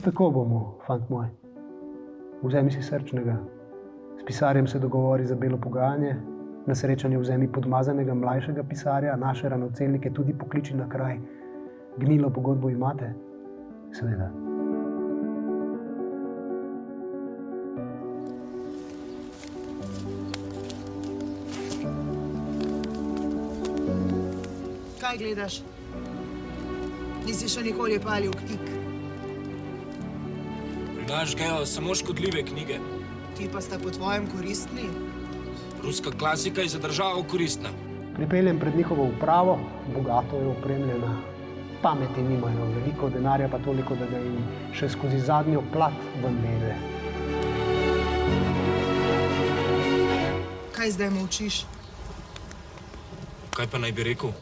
tako bomo, fant moj. Vzemi si srčnega. S pisarjem se dogovori za belo pogajanje, na srečanje vzemi podmazanega mlajšega pisarja, naše ranocelnike tudi pokliči na kraj. Gnilo pogodbo imate? Seveda. Kaj gledaš? Nisi še nikoli palil knjig. Pri nas gejo samo škodljive knjige. Ti pa sta po tvojem koristni. Ruska klasika je za državo koristna. Pripeljem pred njihovo upravo, bogato je opremljena. Pameti nimajo, veliko denarja pa toliko, da ga jim še skozi zadnjo plat ven leze. Kaj zdaj molčiš? Kaj pa naj bi rekel?